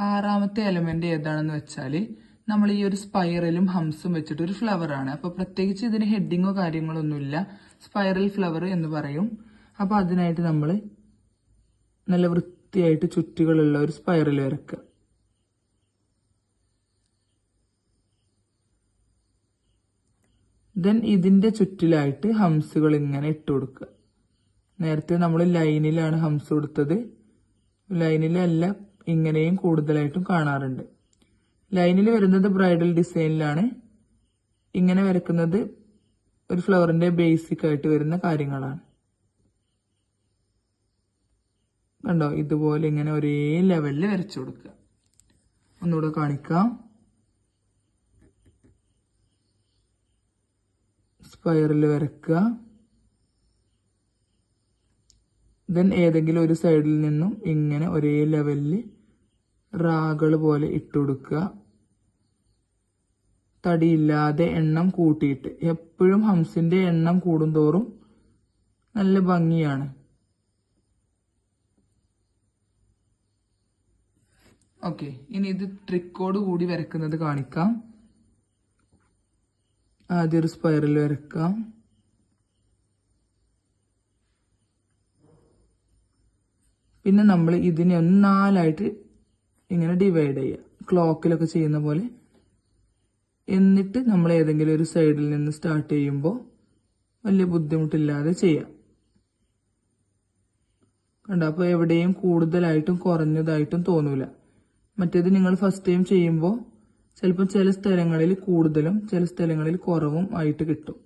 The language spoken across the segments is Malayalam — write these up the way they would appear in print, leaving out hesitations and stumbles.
ആറാമത്തെ എലമെന്റ് ഏതാണെന്ന് വെച്ചാൽ നമ്മൾ ഈ ഒരു സ്പൈറലും ഹംസും വെച്ചിട്ട് ഒരു ഫ്ലവർ ആണ്. അപ്പൊ പ്രത്യേകിച്ച് ഇതിന് ഹെഡിങ്ങോ കാര്യങ്ങളോ ഒന്നുമില്ല, സ്പൈറൽ ഫ്ലവർ എന്ന് പറയും. അപ്പൊ അതിനായിട്ട് നമ്മൾ നല്ല വൃത്തിയായിട്ട് ചുറ്റുകളുള്ള ഒരു സ്പൈറൽ വരക്കുക. ദെൻ ഇതിന്റെ ചുറ്റിലായിട്ട് ഹംസുകൾ ഇങ്ങനെ ഇട്ട് കൊടുക്കുക. നേരത്തെ നമ്മൾ ലൈനിലാണ് ഹംസ് കൊടുത്തത്, ലൈനിലല്ല ഇങ്ങനെയും കൂടുതലായിട്ടും കാണാറുണ്ട്. ലൈനിൽ വരുന്നത് ബ്രൈഡൽ ഡിസൈനിലാണ്, ഇങ്ങനെ വരക്കുന്നത് ഒരു ഫ്ലവറിന്റെ ബേസിക് ആയിട്ട് വരുന്ന കാര്യങ്ങളാണ്. കണ്ടോ, ഇതുപോലെ ഇങ്ങനെ ഒരേ ലെവലിൽ വരച്ചു കൊടുക്കുക. ഒന്നുകൂടെ കാണിക്കാം. സ്പൈറൽ വരക്കുക. ദെൻ ഏതെങ്കിലും ഒരു സൈഡിൽ നിന്നും ഇങ്ങനെ ഒരേ ലെവലിൽ റാകൾ പോലെ ഇട്ടുകൊടുക്കുക. തടിയില്ലാതെ എണ്ണം കൂട്ടിയിട്ട്. എപ്പോഴും ഹംസിന്റെ എണ്ണം കൂടുന്തോറും നല്ല ഭംഗിയാണ്. ഓക്കെ, ഇനി ഇത് ട്രിക്കോട് കൂടി വരക്കുന്നത് കാണിക്കാം. ആദ്യം ഒരു സ്പൈറൽ വരക്കാം. പിന്നെ നമ്മൾ ഇതിനെ 4 ഇങ്ങനെ ഡിവൈഡ് ചെയ്യുക, ക്ലോക്കിലൊക്കെ ചെയ്യുന്ന പോലെ. എന്നിട്ട് നമ്മൾ ഏതെങ്കിലും ഒരു സൈഡിൽ നിന്ന് സ്റ്റാർട്ട് ചെയ്യുമ്പോൾ വലിയ ബുദ്ധിമുട്ടില്ലാതെ ചെയ്യാം. കണ്ടോ, അപ്പോൾ എവിടെയും കൂടുതലായിട്ടും കുറഞ്ഞതായിട്ടും തോന്നൂല. മറ്റേത് നിങ്ങൾ ഫസ്റ്റ് ടൈം ചെയ്യുമ്പോൾ ചിലപ്പോൾ ചില സ്ഥലങ്ങളിൽ കൂടുതലും ചില സ്ഥലങ്ങളിൽ കുറവും ആയിട്ട് കിട്ടും.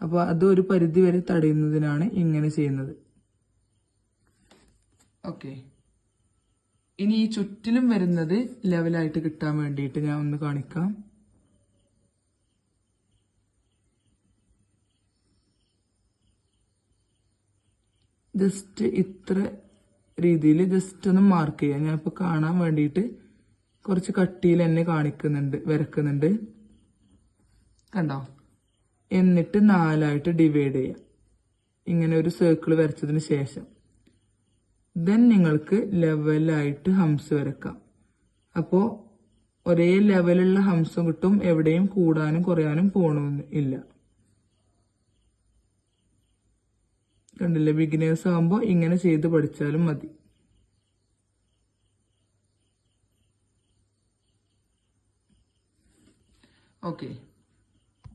അപ്പോൾ അത് ഒരു പരിധി വരെ തടയുന്നതിനാണ് ഇങ്ങനെ ചെയ്യുന്നത്. ഓക്കെ, ഇനി ഈ ചുറ്റിലും വരുന്നത് ലെവലായിട്ട് കിട്ടാൻ വേണ്ടിയിട്ട് ഞാൻ ഒന്ന് കാണിക്കാം. ജസ്റ്റ് ഇത്ര രീതിയിൽ ജസ്റ്റ് ഒന്ന് മാർക്ക് ചെയ്യാം. ഞാൻ ഇപ്പോൾ കാണാൻ വേണ്ടിയിട്ട് കുറച്ച് കട്ടിയിൽ തന്നെ വരക്കുന്നുണ്ട്. കണ്ടോ, എന്നിട്ട് 4 ഡിവൈഡ് ചെയ്യാം, ഇങ്ങനെ ഒരു സർക്കിൾ വരച്ചതിന് ശേഷം. ദെൻ നിങ്ങൾക്ക് ലെവലായിട്ട് ഹംസ് വരക്കാം. അപ്പോൾ ഒരേ ലെവലുള്ള ഹംസും കിട്ടും, എവിടെയും കൂടാനും കുറയാനും പോകണമെന്ന് ഇല്ല. കണ്ടില്ലേ, ബിഗിനേഴ്സ് ആകുമ്പോൾ ഇങ്ങനെ ചെയ്ത് പഠിച്ചാലും മതി. ഓക്കെ.